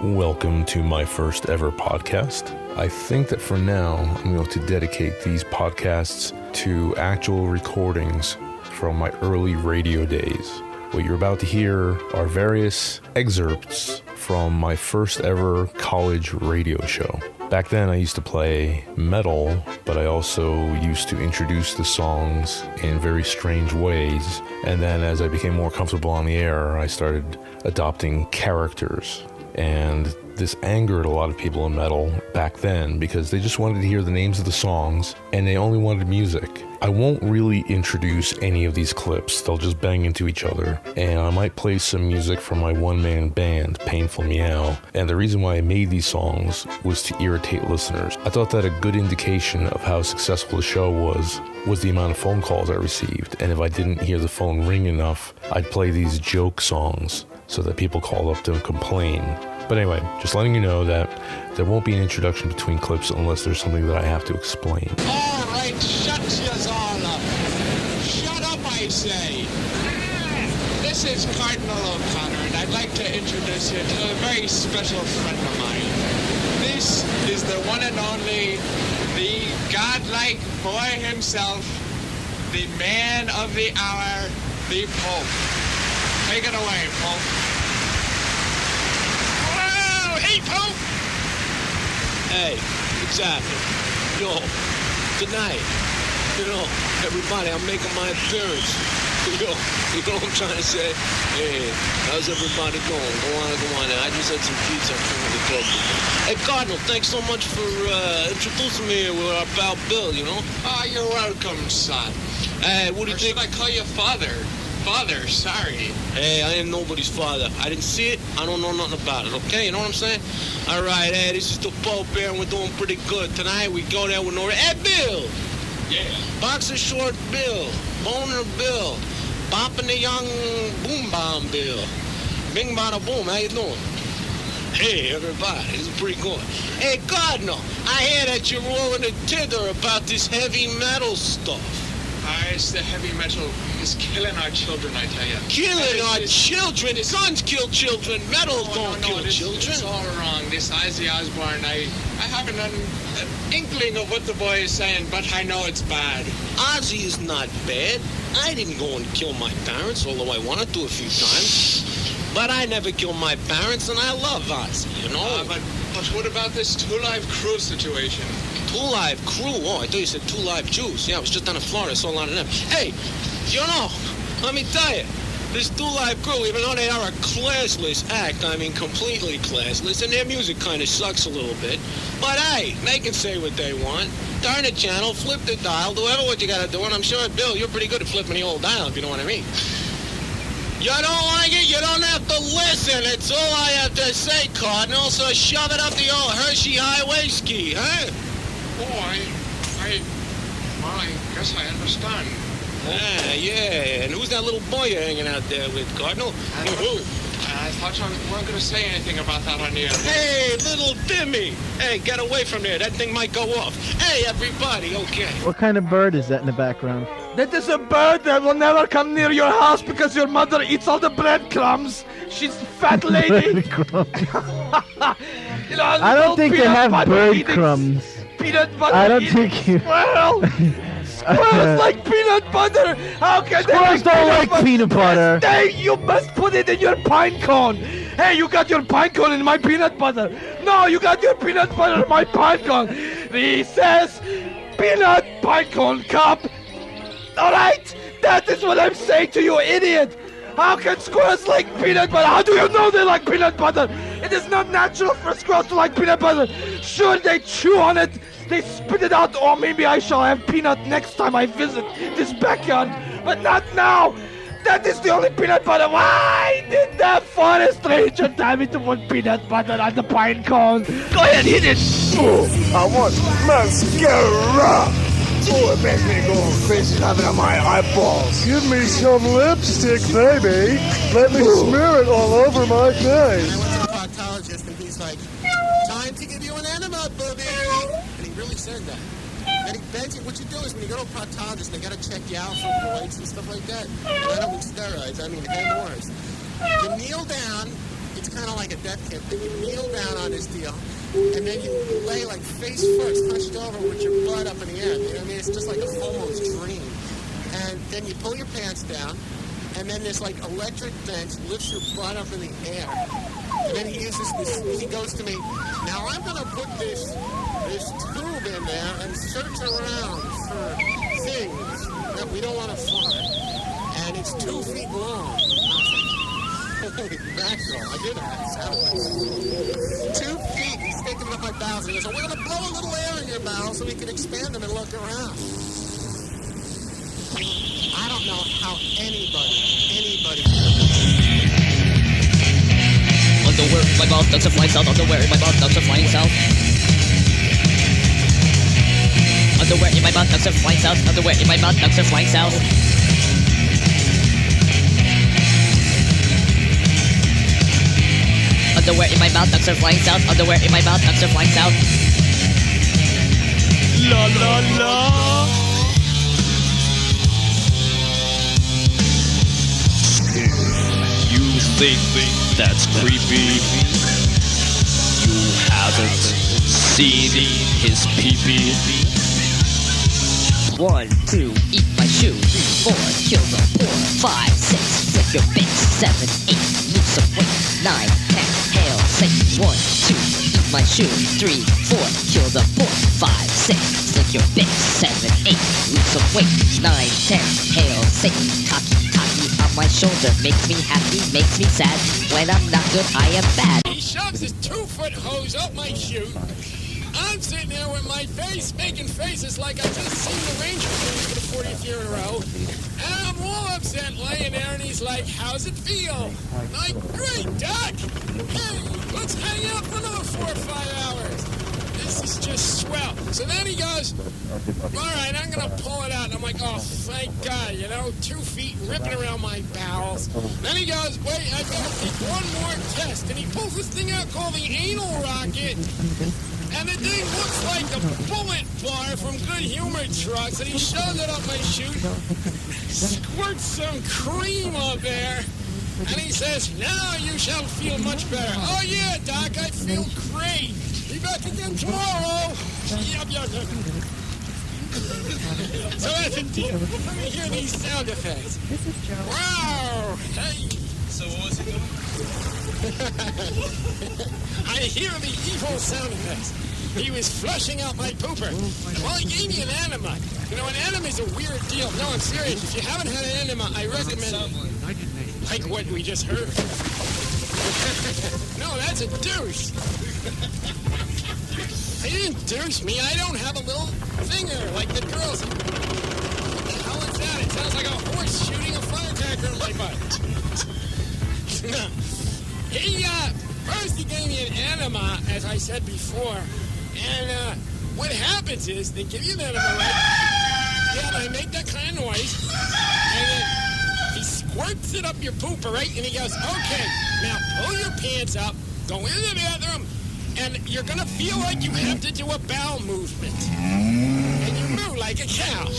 Welcome to my first ever podcast. I think that for now, I'm going to dedicate these podcasts to actual recordings from my early radio days. What you're about to hear are various excerpts from my first ever college radio show. Back then I used to play metal, but I also used to introduce the songs in very strange ways. And then as I became more comfortable on the air, I started adopting characters. And this angered a lot of people in metal back then because they just wanted to hear the names of the songs and they only wanted music. I won't really introduce any of these clips. They'll just bang into each other. And I might play some music from my one-man band, Painful Meow. And the reason why I made these songs was to irritate listeners. I thought that a good indication of how successful the show was the amount of phone calls I received. And if I didn't hear the phone ring enough, I'd play these joke songs so that people called up to complain. But anyway, just letting you know that there won't be an introduction between clips unless there's something that I have to explain. All right, shut yous all up. Shut up, I say. This is Cardinal O'Connor, and I'd like to introduce you to a very special friend of mine. This is the one and only, the godlike boy himself, the man of the hour, the Pope. Take it away, Pope. Hey, Pope! Hey, exactly. Tonight, everybody, I'm making my appearance. You know what I'm trying to say? Hey, how's everybody going? Go on. I just had some pizza. I'm trying to talk to you. Hey, Cardinal, thanks so much for introducing me with our pal Bill, you know? Oh, you're welcome, son. Hey, what do you think? Should I call you Father? Father, sorry. Hey, I am nobody's father. I didn't see it. I don't know nothing about it, okay? You know what I'm saying? All right, hey, this is the Pope here, and we're doing pretty good. Tonight, we go there with no... Hey, Bill! Yeah. Boxer Short Bill. Boner Bill. Bopping the Young Boom Bomb Bill. Bing Bada Boom, how you doing? Hey, everybody, this is pretty good. Hey, Cardinal, I hear that you're rolling a tither about this heavy metal stuff. It's the heavy metal is killing our children, I tell you. Killing our children? Guns kill children. Metal don't kill children. It's all wrong. This Ozzy Osbourne, I haven't an inkling of what the boy is saying, but I know it's bad. Ozzy is not bad. I didn't go and kill my parents, although I wanted to a few times. But I never killed my parents, and I love Ozzy, you know? But what about this Two Live Crew situation? Two Live Crew? Oh, I thought you said Two Live Jews. Yeah, I was just down in Florida, saw a lot of them. Hey, you know, let me tell you, this Two Live Crew, even though they are a classless act, I mean completely classless, and their music kind of sucks a little bit, but hey, they can say what they want. Turn the channel, flip the dial, do whatever what you gotta do, and I'm sure, Bill, you're pretty good at flipping the old dial, if you know what I mean. You don't like it, you don't have to listen. It's all I have to say, Cardinal, so shove it up the old Hershey Highway ski, huh? Oh, I guess I understand. Yeah. And who's that little boy you're hanging out there with, Cardinal? I thought you weren't going to say anything about that on the air. Hey, little Dimmy. Hey, get away from there. That thing might go off. Hey, everybody, okay. What kind of bird is that in the background? That is a bird that will never come near your house because your mother eats all the breadcrumbs. She's a fat lady. I don't think they have bird crumbs. Peanut butter. I don't think you. Squirrel. Squirrels like peanut butter. How can Squirrels don't like peanut butter. Hey, you must put it in your pine cone. Hey, you got your pine cone in my peanut butter. No, you got your peanut butter in my pine cone. Recess, peanut pine cone cup. All right, that is what I'm saying to you, idiot. How can squirrels like peanut butter? How do you know they like peanut butter? It is not natural for squirrels to like peanut butter. Sure, they chew on it, they spit it out, or maybe I shall have peanut next time I visit this backyard, but not now. That is the only peanut butter. Why did that forest ranger tell me to put peanut butter on the pine cone? Go ahead, hit it. Oh, I want mascara. Oh, it makes me go crazy having on my eyeballs. Give me some lipstick, baby. Let me smear it all over my face. I went to a proctologist and he's like, time to give you an enema, booby. And he really said that. And he begs you, what you do is when you go to a proctologist, they got to check you out for roids and stuff like that. And I don't mean steroids, I mean hemorrhoids. You kneel down, it's kind of like a death camp. Then you kneel on this deal, and then you lay like face first, hunched over with your butt up in the air. You know what I mean? It's just like a homo's dream. And then you pull your pants down, and then this like electric bench lifts your butt up in the air. And then he uses this, he goes to me, now I'm going to put this tube in there and search around for things that we don't want to find. And it's 2 feet long. Holy mackerel, I did that. It sounded like 2 feet, he's sticking it up my bowels. And he goes, so we're going to blow a little air in your bowels so we can expand them and look around. I don't know how anybody Underwear in my mouth, ducks are flying south. Underwear in my mouth, ducks are flying south. Underwear in my mouth, ducks are flying south. Underwear in my mouth, ducks are flying south. Underwear in my mouth, ducks are flying south. Underwear in my mouth, ducks are flying south. La la la. You think that's creepy? You haven't seen his pee-pee. 1, 2, eat my shoe. 3, 4, kill the poor. 5, 6, flick your face. 7, 8, lose some weight. 9, 10, hail Satan. 1, 2, eat my shoe. 3, 4, kill the poor. 5, 6, flick your face. 7, 8, lose some weight. 9, 10, hail Satan. Cocky on my shoulder makes me happy, makes me sad. When I'm not good, I am bad. He shoves his 2-foot hose up my chute. I'm sitting there with my face making faces like I just seen the Rangers movie for the 40th year in a row. And I'm all upset laying there, and he's like, how's it feel? I'm like, great, Doc. Hey, let's hang out for another 4 or 5 hours. This is just swell. So then he goes, all right, I'm going to pull it out. And I'm like, oh, thank God, 2 feet ripping around my bowels. Then he goes, wait, I got to take one more test. And he pulls this thing out called the anal rocket. And the thing looks like a bullet bar from Good Humor Trucks. And he shoves it up my chute, squirts some cream up there. And he says, now you shall feel much better. Oh, yeah, Doc, I feel great. Be back again tomorrow. Yep. So that's a deal. Let me hear these sound effects. This is Joe. Wow. Hey. So what was he doing? I hear the evil sound effects. He was flushing out my pooper. Well, he gave me an enema. An enema is a weird deal. No, I'm serious. If you haven't had an enema, I recommend it. Like what we just heard. No, that's a douche. He didn't douche me. I don't have a little finger like the girls. What the hell is that? It sounds like a horse shooting a firecracker in my butt. No. First he gave me an enema, as I said before. And what happens is they give you an enema, right? Yeah, and I make that kind of noise. And then he squirts it up your pooper, right? And he goes, okay, now pull your pants up, go in the bathroom, and you're going to feel like you have to do a bowel movement. And you move like a cow.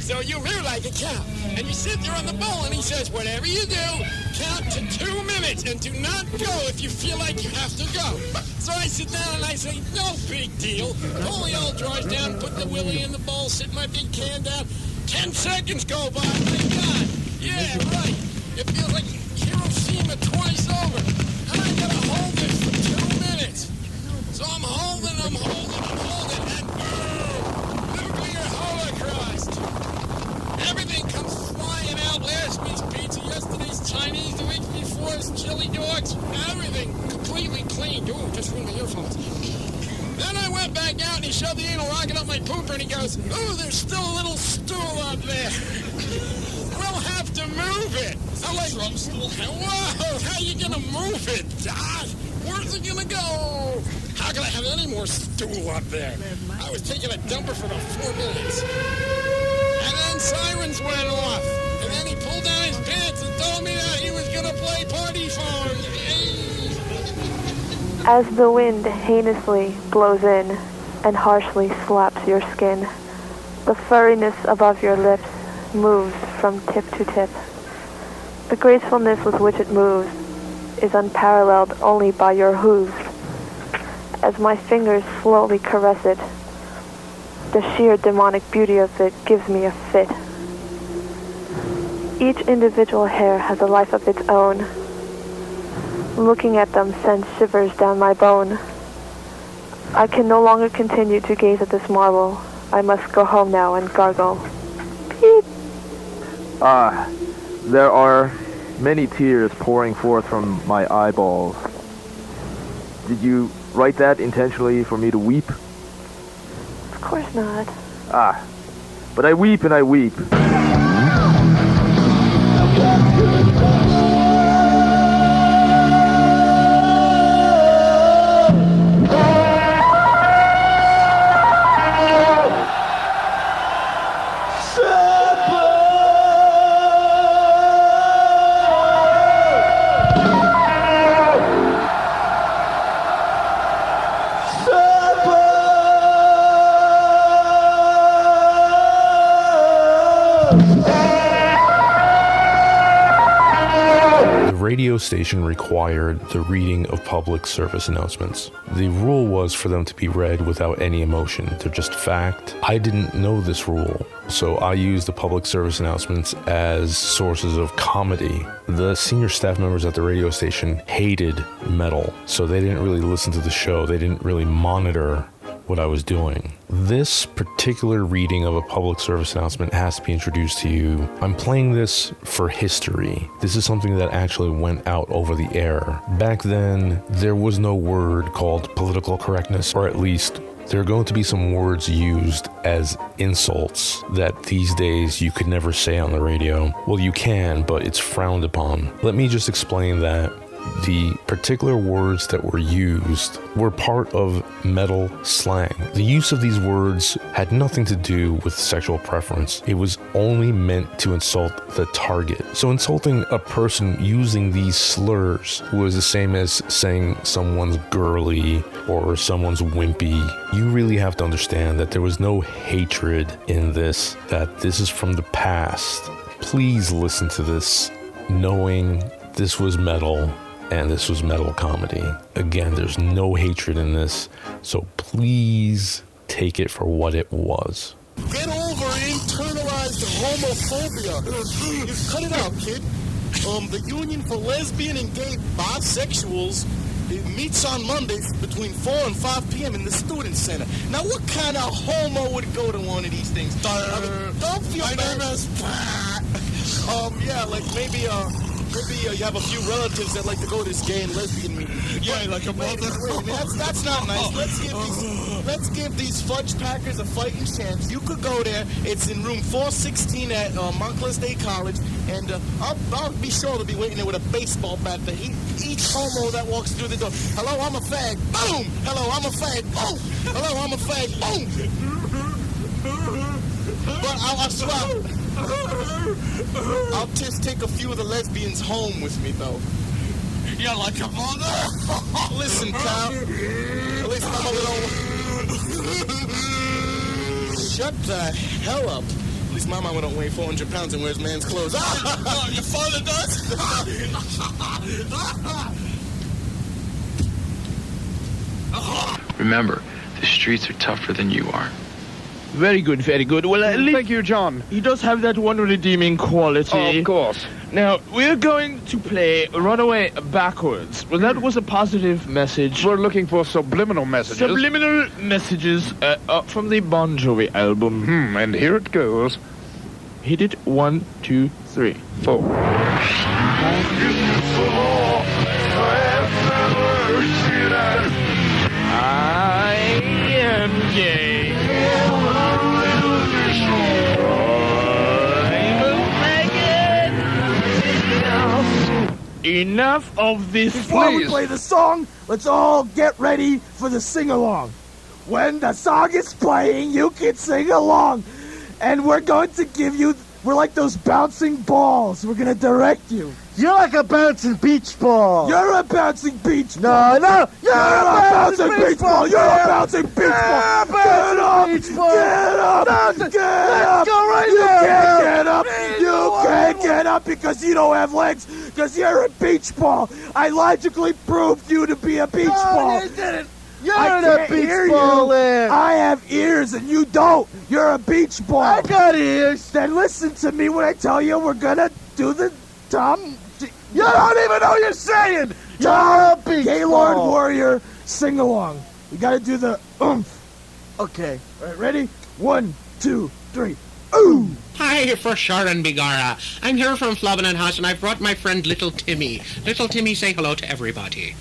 So you move like a cow. And you sit there on the bowl, and he says, whatever you do, count to 2 minutes, and do not go if you feel like you have to go. So I sit down, and I say, no big deal. Pull the old drawers down, put the willy in the bowl, sit my big can down. 10 seconds go by. My God. Yeah, right. It feels like Hiroshima twice over. And I gotta hold it for 2 minutes. So I'm holding, and nuclear holocaust. Everything comes flying out. Last week's pizza, yesterday's Chinese, the week before's chili dogs. Everything completely clean. Ooh, just ruined my earphones. Then I went back out and he shoved the anal rocket up my pooper and he goes, ooh, there's still a little stool up there. We'll have to move it. I'm like, whoa, how you gonna move it, Doc? Where's it gonna go? How can I have any more stool up there? I was taking a dumper for about 4 minutes. And then sirens went off. And then he pulled down his pants and told me that he was gonna play party phone. As the wind heinously blows in and harshly slaps your skin, the furriness above your lips moves from tip to tip. The gracefulness with which it moves is unparalleled only by your hooves. As my fingers slowly caress it, the sheer demonic beauty of it gives me a fit. Each individual hair has a life of its own. Looking at them sends shivers down my bone. I can no longer continue to gaze at this marvel. I must go home now and gargle. Beep. There are many tears pouring forth from my eyeballs. Did you write that intentionally for me to weep? Of course not. But I weep and I weep. Radio station required the reading of public service announcements. The rule was for them to be read without any emotion. They're just fact. I didn't know this rule, so I used the public service announcements as sources of comedy. The senior staff members at the radio station hated metal, so they didn't really listen to the show. They didn't really monitor what I was doing. This particular reading of a public service announcement has to be introduced to you. I'm playing this for history. This is something that actually went out over the air. Back then, there was no word called political correctness, or at least there are going to be some words used as insults that these days you could never say on the radio. Well, you can, but it's frowned upon. Let me just explain that. The particular words that were used were part of metal slang. The use of these words had nothing to do with sexual preference. It was only meant to insult the target. So insulting a person using these slurs was the same as saying someone's girly or someone's wimpy. You really have to understand that there was no hatred in this, that this is from the past. Please listen to this knowing this was metal. And this was metal comedy. Again, there's no hatred in this, so please take it for what it was. Get over internalized homophobia. You cut it out, kid. The Union for Lesbian and Gay Bisexuals, it meets on Mondays between 4 and 5 p.m. in the Student Center. Now, what kind of homo would go to one of these things? Don't feel bad. Yeah, like maybe you have a few relatives that like to go to this gay and lesbian meeting. Yeah, like a mother. That's not nice. Let's give these fudge packers a fighting chance. You could go there. It's in room 416 at Montclair State College, and I'll be sure to be waiting there with a baseball bat for each homo that walks through the door. Hello, I'm a fag. Boom. Hello, I'm a fag. Boom. Hello, I'm a fag. Boom. But I swear, I'll just take a few of the lesbians home with me, though. Yeah, like a mother. Listen, pal. At least I'm a little. Shut the hell up. At least my mama don't weigh 400 pounds and wears man's clothes. Your father does? Remember, the streets are tougher than you are. Very good, very good. Well, at least Thank you, John. he does have that one redeeming quality. Oh, of course. Now, we're going to play Runaway Backwards. Well, that was a positive message. We're looking for subliminal messages. Subliminal messages from the Bon Jovi album. And here it goes. Hit it. 1, 2, 3, 4. I am gay. Enough of this. Before we play the song, let's all get ready for the sing-along. When the song is playing, you can sing along. And we're going to give you, we're like those bouncing balls. We're going to direct you. You're like a bouncing beach ball. You're a bouncing beach ball. No, you're a bouncing beach ball. You're a bouncing beach ball. Get up. Get up. Get up. Let's go right You now. can't get up. You can't get up because you don't have legs, because you're a beach ball. I logically proved you to be a beach ball. You didn't. You're I a can't beach hear ball you. there. I have ears and you don't. You're a beach ball. I got ears. Then listen to me when I tell you we're gonna do the Tom. You don't even know what you're saying. You're a beach Gaylord ball. Warrior sing along. We gotta do the oomph. Okay. All right, ready? 1, 2, 3. Ooh. Hi, for sure and Bigara. I'm here from Flubbin' House, and I've brought my friend Little Timmy. Little Timmy, say hello to everybody.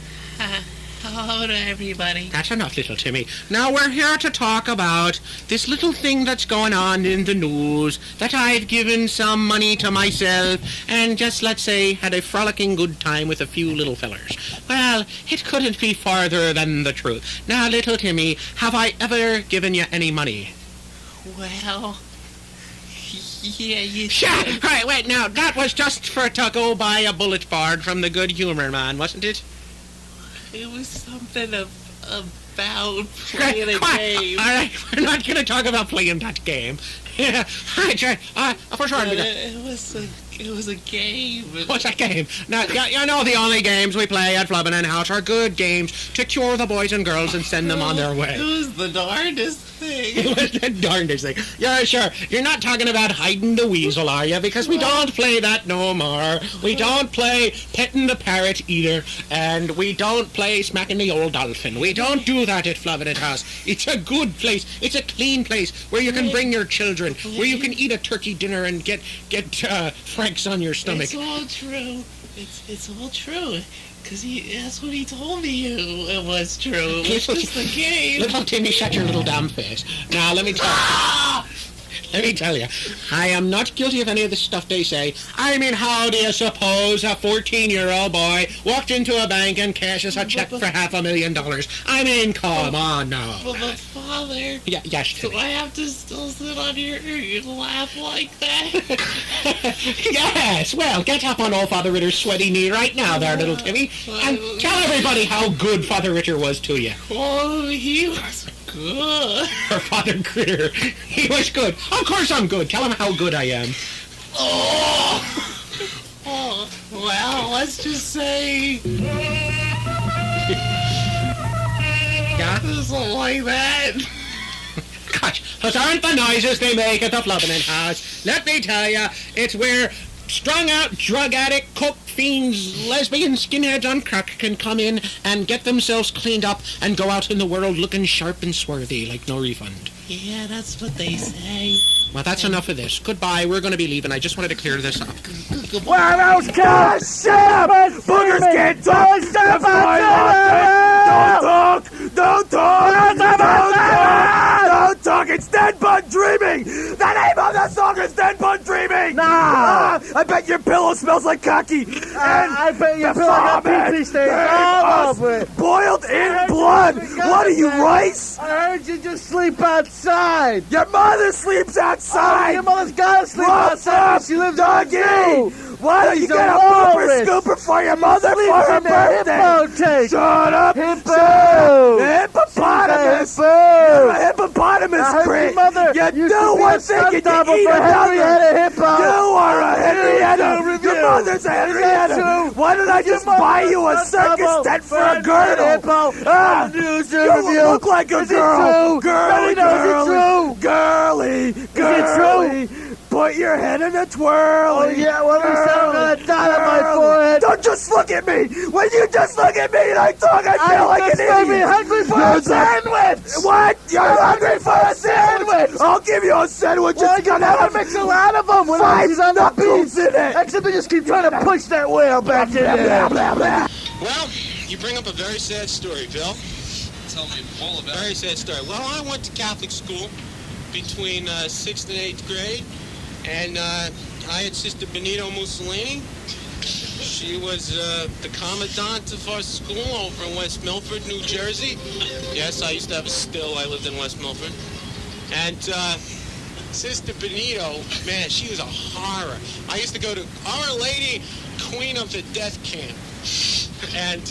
Hello to everybody. That's enough, Little Timmy. Now we're here to talk about this little thing that's going on in the news, that I've given some money to myself and just, let's say, had a frolicking good time with a few little fellers. Well, it couldn't be farther than the truth. Now, Little Timmy, have I ever given you any money? Well, yeah, you Shut! did. Right, wait, now, that was just for to go buy a bullet board from the Good Humor Man, wasn't it? It was something about playing a game. All right, we're not going to talk about playing that game. Yeah, for sure. It was a game. What's that game? Now, you know the only games we play at Flubbin' House are good games to cure the boys and girls and send them on their way. It was the darndest thing. It was the darndest thing. Yeah, sure. You're not talking about hiding the weasel, are you? Because we don't play that no more. We don't play petting the parrot either. And we don't play smacking the old dolphin. We don't do that at Flubbin' House. It's a good place. It's a clean place where you can bring your children, where you can eat a turkey dinner and get Franks on your stomach. It's all true. It's all true. Because that's what he told me it was true. It was just a game. Little Timmy, shut your little damn face. Now, let me tell you. Let me tell you, I am not guilty of any of the stuff they say. I mean, how do you suppose a 14-year-old boy walked into a bank and cashes a check for $500,000? I mean, come on now. But Father, Yes, do Timmy. I have to still sit on your lap like that? Yes, well, get up on old Father Ritter's sweaty knee right now there, little Timmy, and tell everybody how good Father Ritter was to you. Oh, he was good. Or Father Critter, he was good. Of course I'm good. Tell him how good I am. Oh, well, let's just say... Yeah? Something like that. Gosh, those aren't the noises they make at the Flubbin' House. Let me tell you, it's where strung-out, drug addict, coke fiends, lesbian skinheads on crack can come in and get themselves cleaned up and go out in the world looking sharp and swarthy like no refund. Yeah, that's what they say. Well, that's enough of this. Goodbye, we're going to be leaving. I just wanted to clear this up. Wow, that was cats! Shut up! Boogers can't talk! Don't talk! Don't talk! Don't talk! It's Dead Bun Dreaming! The name of the song is Dead Bun Dreaming! Nah! I bet your pillow smells like cocky! And I bet your pillow got pee-pee stains all over it. Boiled in blood! What are you, rice? I heard you just sleep outside. Your mother sleeps outside! Oh, your mother's gotta sleep What's outside. up, She lives doggy? in the zoo. Why don't you She's get a a pooper walrus. scooper for your mother Sleeps for her in the birthday? hippo tank. Shut up! Hippo. Hippopotamus! She's a You're a hippo. hippopotamus, I heard Crit. your mother You used do to be one a thing and stunt you double eat for another. Henrietta Hippo. You are a Henrietta. Review. Your mother's a Henrietta. True. Why did I just buy you a circus tent for a girdle? Hippo. Ah, News you review. look like a Is it girl. true? Girly, No, is it girly, girly, girly. true? Put your head in a twirly. Oh, yeah, well, at least I'm gonna die on my girly. forehead. Don't just look at me. When you just look at me and I talk, I feel like an just made me idiot. hungry for a sandwich. What? You're hungry for a sandwich? I'll give you a sandwich. Well, It's you gonna gotta have mix a lot of them when five she's on the knuckles beach. in it. Except they just keep trying to push that whale back in there. Well, you bring up a very sad story, Bill. Tell me all about Very sad story. Well, I went to Catholic school between 6th and 8th grade, and I had Sister Benito Mussolini. She was the commandant of our school over in West Milford, New Jersey. Yes, I used to have a still. I lived in West Milford. And Sister Benito, man, she was a horror. I used to go to Our Lady, Queen of the Death Camp. And,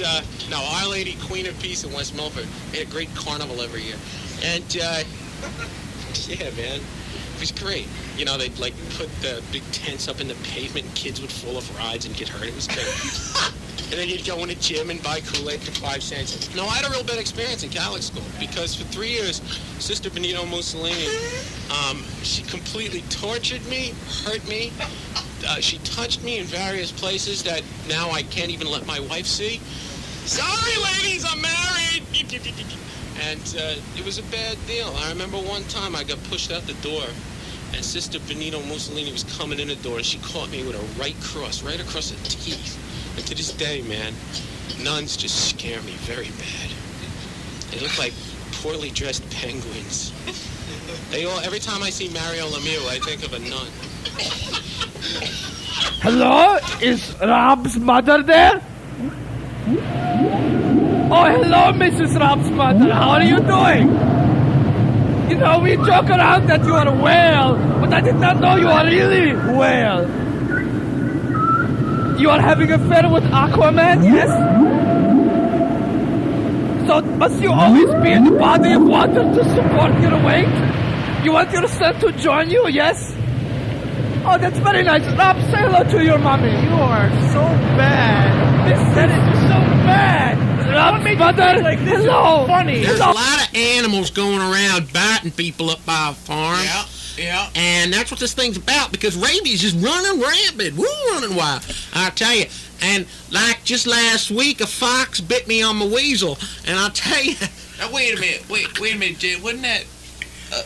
no, Our Lady, Queen of Peace in West Milford. They had a great carnival every year. And, yeah, man. was great. You know, they'd like put the big tents up in the pavement and kids would fall off rides and get hurt. It was great. And then you'd go in a gym and buy Kool-Aid for 5 cents. No, I had a real bad experience in Catholic school because for 3 years, Sister Benito Mussolini, she completely tortured me, hurt me. She touched me in various places that now I can't even let my wife see. Sorry, ladies, I'm married. And it was a bad deal. I remember one time I got pushed out the door, and Sister Benito Mussolini was coming in the door, and she caught me with a right cross, right across the teeth. And to this day, man, nuns just scare me very bad. They look like poorly dressed penguins. Every time I see Mario Lemieux, I think of a nun. Hello? Is Rob's mother there? Oh, hello, Mrs. Rob's mother. How are you doing? You know, we joke around that you are a whale, but I did not know you are really a whale. You are having an affair with Aquaman, yes? So must you always be in the body of water to support your weight? You want your son to join you, yes? Oh, that's very nice. Rob, say hello to your mommy. You are so bad. This is so bad. Rob's mother, like this hello. Funny. There's a lot of animals going around biting people up by a farm. Yeah. And that's what this thing's about, because rabies is running rampant. Woo, running wild. I'll tell you. And like just last week, a fox bit me on my weasel. And I'll tell you. Now, wait a minute, Jay. Wasn't that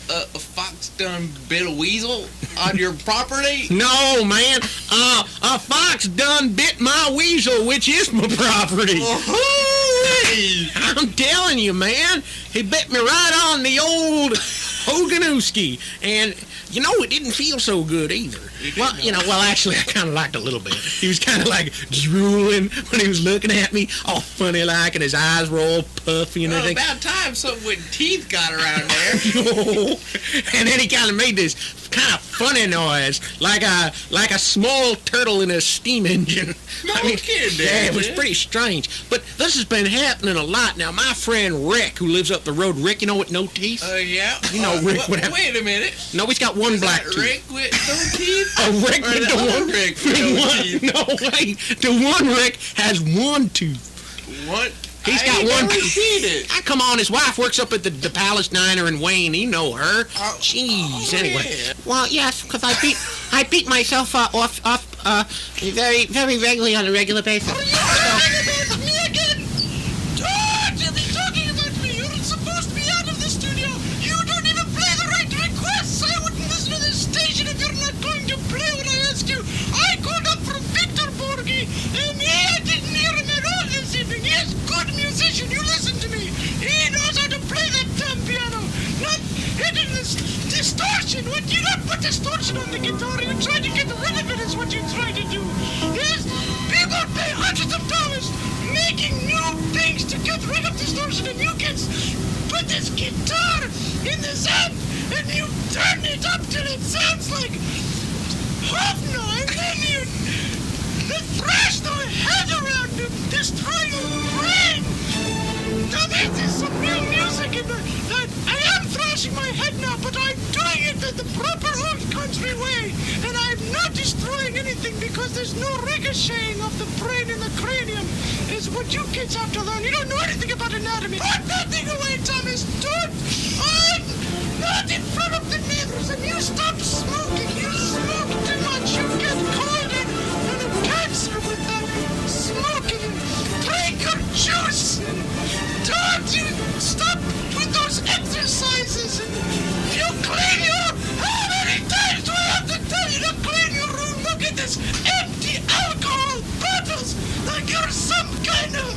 a fox done bit a weasel on your property? No, man. A fox done bit my weasel, which is my property. I'm telling you, man. He bit me right on the old Hoganooski. And, you know, it didn't feel so good either. Well, actually, I kind of liked it a little bit. He was kind of like drooling when he was looking at me, all funny like, and his eyes were all puffy and everything. About time something with teeth got around there. And then he kind of made this kind of funny noise, like a small turtle in a steam engine. Kidding, yeah, it was pretty strange. But this has been happening a lot now. My friend Rick, who lives up the road, Rick, you know, with no teeth? Yeah. You know Rick. Wait a minute. No, he's got one black tooth. Rick with no teeth? Rick or with the one Rick with no teeth? No, wait. The one Rick has one tooth. What? He's got one tooth. Seen it. Come on, his wife works up at the Palace Diner in Wayne. You know her. Jeez. Anyway. Yeah. Well, yes, because I beat myself off very, very regularly on a regular basis. Me again! Don't you be talking about me! You're supposed to be out of the studio! You don't even play the right requests! I wouldn't listen to this station if you're not going to play what I asked you! I called up from Victor Borghi, and I didn't hear him at all this evening! He is a good musician, you listen to me! He knows how to play that damn piano! Not hitting this distortion! What? You don't put distortion on the guitar! You try to get rid of it is what you try to do! Yes! People pay hundreds of dollars making new things to get rid of distortion, and you can put this guitar in this amp and you turn it up till it sounds like Hofno, and then you thrash the head around to destroy your brain. Now this is some real music in that I am thrashing my head now, but I'm doing it the proper old country way, and I'm not destroying anything because there's no ricocheting of the brain in the cranium. Is what you kids have to learn. You don't know anything about anatomy. Put that thing away, Thomas. Don't. I'm not in front of the neighbors, and you stop smoking. You smoke too much. You get cold and a cancer with that smoking. Drink your juice. Don't you stop with those exercises. And you clean your. How many times do I have to tell you to clean your room? Look at this empty alcohol bottles. Like you're some kind of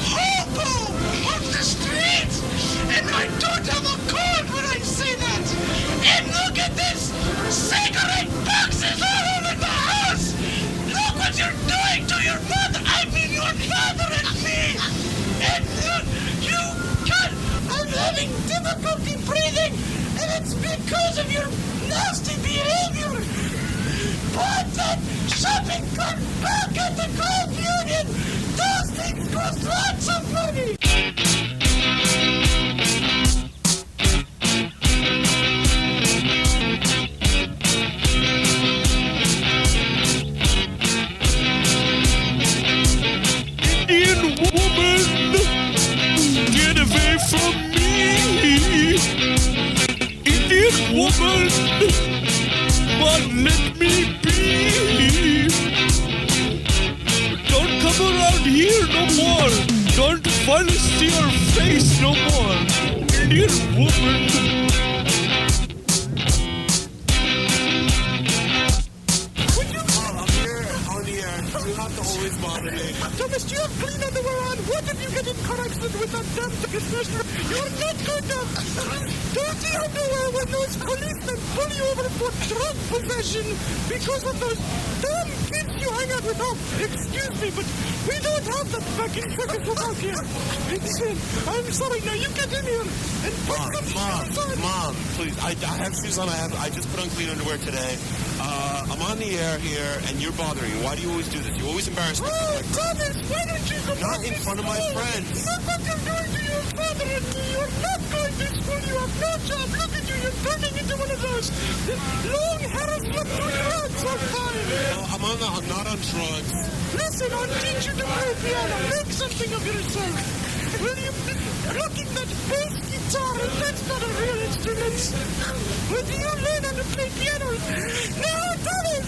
hobo on the streets. And I don't have a cold when I say that. And look at this cigarette boxes all over the house. Look what you're doing to your mother. I mean your father and me. And you can't. I'm having difficulty breathing. And it's because of your nasty behavior. Put that shopping cart back at the Gold Union! Those things cost lots of money! from me, Indian woman, but let me be. Don't come around here no more. Don't finally see your face no more, Indian woman. Thomas, do you have clean underwear on? What if you get in car accident with that damn commissioner? You're not going to dirty underwear when those policemen pull you over for drug possession because of those damn kids you hang out with. Oh, excuse me, but we don't have that fucking Czechoslovakia here. I'm sorry, now you get in here and put some shoes on. Mom, please, I have shoes on. I just put on clean underwear today. I'm on the air here, and you're bothering me. Why do you always do this? You always embarrass me. Oh, Thomas, why don't you go Not in front of my friends. Look what you're doing to your father and me. You're not going to school. You have no job. Look at you. You're turning into one of those long hairs with drugs on fire. No, I'm not on drugs. Listen, I'll teach you to play piano. Make something of yourself. Will you looking that bass guitar? That's not a real instrument. Will you learn how to play piano? Now, Thomas,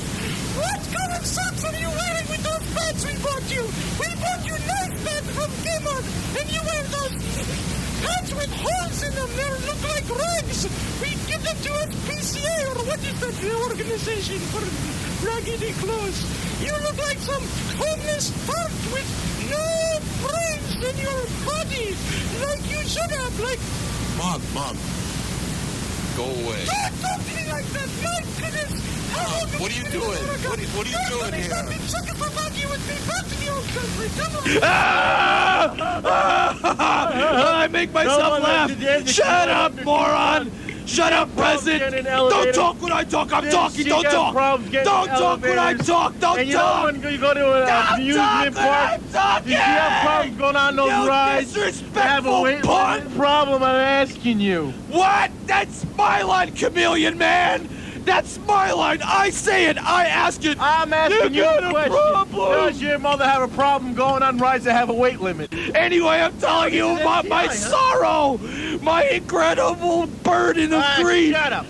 what kind of socks are you wearing with those pants we bought you? We bought you nice pants from Kmart, and you wear those pants with holes in them. They look like rags. We give them to SPCA, or what is that, the organization for raggedy clothes? You look like some homeless fart with no brains in your body, like you should have, like... Mom, go away. Don't talk to me like that, my goodness! What are you doing? What are you doing here? I make myself laugh. Shut up, moron! Shut up, peasant! Don't talk when I talk. I'm talking. Don't talk. Don't talk when I talk. Don't talk. You go to an amusement park. Talking. You have problems going on those rides. Disrespectful pun. Problem. I'm asking you. What? That's my line, chameleon man. That's my line. I say it. I ask it. I'm asking you a question. Problem. Does your mother have a problem going on rides that have a weight limit? Anyway, I'm telling you about my sorrow, my incredible burden of grief. Shut up.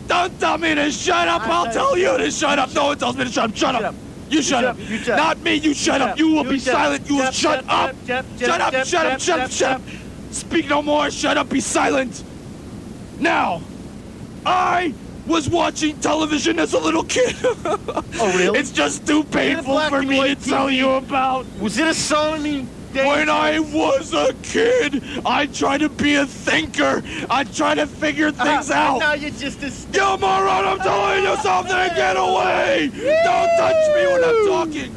Don't tell me to shut up. I'll tell you to shut up. No one tells me to shut up. Shut up. You shut up. Not me. You shut up. You will be silent. You will shut up. Shut up. Shut up. Shut up. Shut up. Speak no more. Shut up. Be silent. Now, I was watching television as a little kid. Oh, really? It's just too painful for me to tell you about. Was it a Sony? When I was a kid, I tried to be a thinker. I tried to figure things out. Now you're just a... You moron, I'm telling you something. Get away. Don't touch me when I'm talking.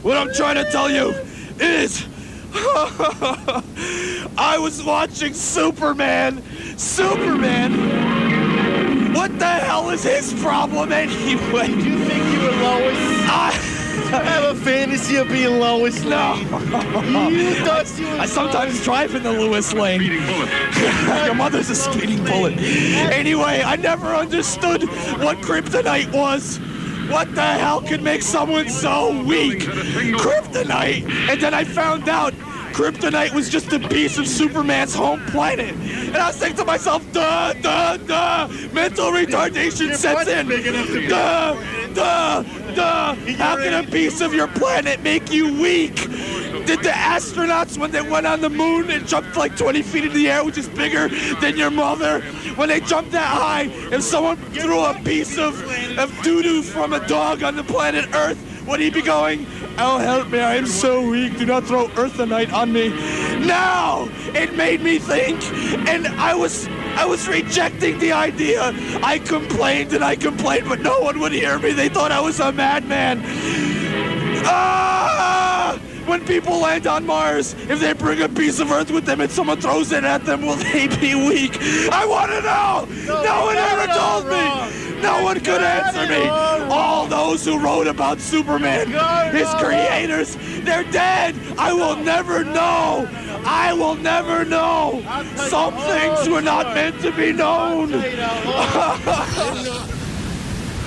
What I'm trying to tell you is... I was watching Superman. What the hell is his problem anyway? Do you think you were Lois? I have a fantasy of being Lois Lane. No. You thought you were I sometimes drive in the Lewis lane. Your mother's a speeding bullet. Anyway, I never understood what kryptonite was. What the hell could make someone so weak? Kryptonite. And then I found out kryptonite was just a piece of Superman's home planet. And I was thinking to myself, duh. Mental retardation sets in. Duh. How can a piece of your planet make you weak? Did the astronauts, when they went on the moon and jumped like 20 feet into the air, which is bigger than your mother, when they jumped that high, if someone threw a piece of doo-doo from a dog on the planet Earth, would he be going, oh, help me, I am so weak, do not throw earthenite on me? No! It made me think, and I was rejecting the idea. I complained, but no one would hear me. They thought I was a madman. When people land on Mars, if they bring a piece of Earth with them and someone throws it at them, will they be weak? I want to know! No one ever told me! No one could answer me! All those who wrote about Superman, his creators, they're dead! I will never know! Some things were not meant to be known!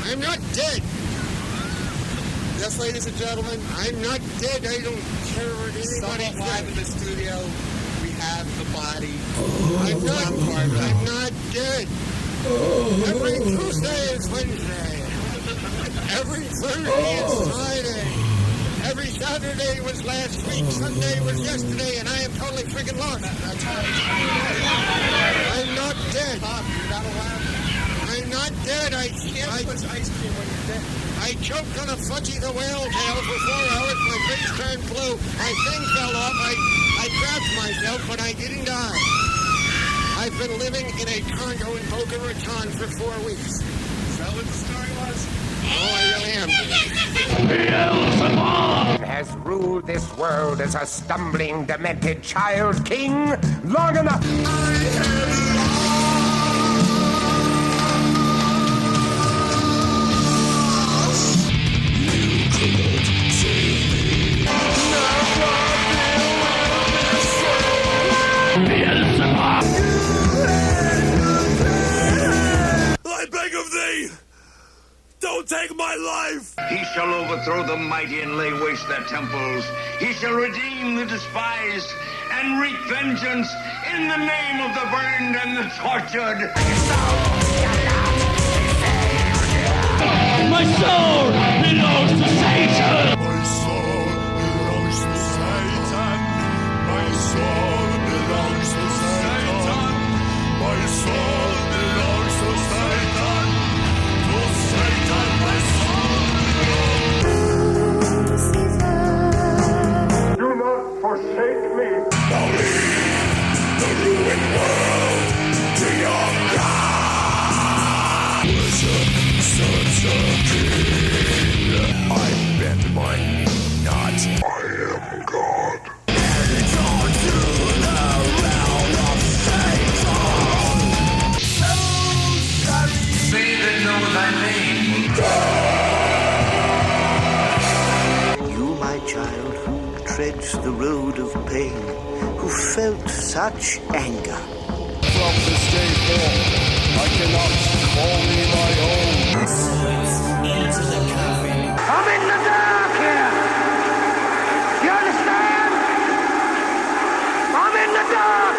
I'm not dead! Yes, ladies and gentlemen, I'm not dead. I don't care what anybody live in the studio. We have the body. I'm not dead. Every Tuesday is Wednesday. Every Thursday is Friday. Every Saturday was last week. Sunday was yesterday, and I am totally freaking lost. I'm not dead. I'm not dead. I ice cream when you're dead. I choked on a fudgy the whale tail for 4 hours. My face turned blue. My thing fell off. I grabbed myself, but I didn't die. I've been living in a condo in Boca Raton for 4 weeks. Is that what the story was? Oh, I really am. Beelzebub has ruled this world as a stumbling, demented child king long enough. I beg of thee, don't take my life! He shall overthrow the mighty and lay waste their temples. He shall redeem the despised and wreak vengeance in the name of the burned and the tortured. My soul belongs to Satan! My soul belongs to Satan. My soul belongs to Satan. My soul belongs to Satan. To Satan, my soul belongs. Do not forsake me. Now lead the ruined world to your God. Worship such a king. I bend my knee not. I am God. Enter to the realm of Satan. They that know thy name. You, my child, who treads the road of pain, who felt such anger. From this day forth, I cannot call me my own. I'm in the dark here! You understand? I'm in the dark!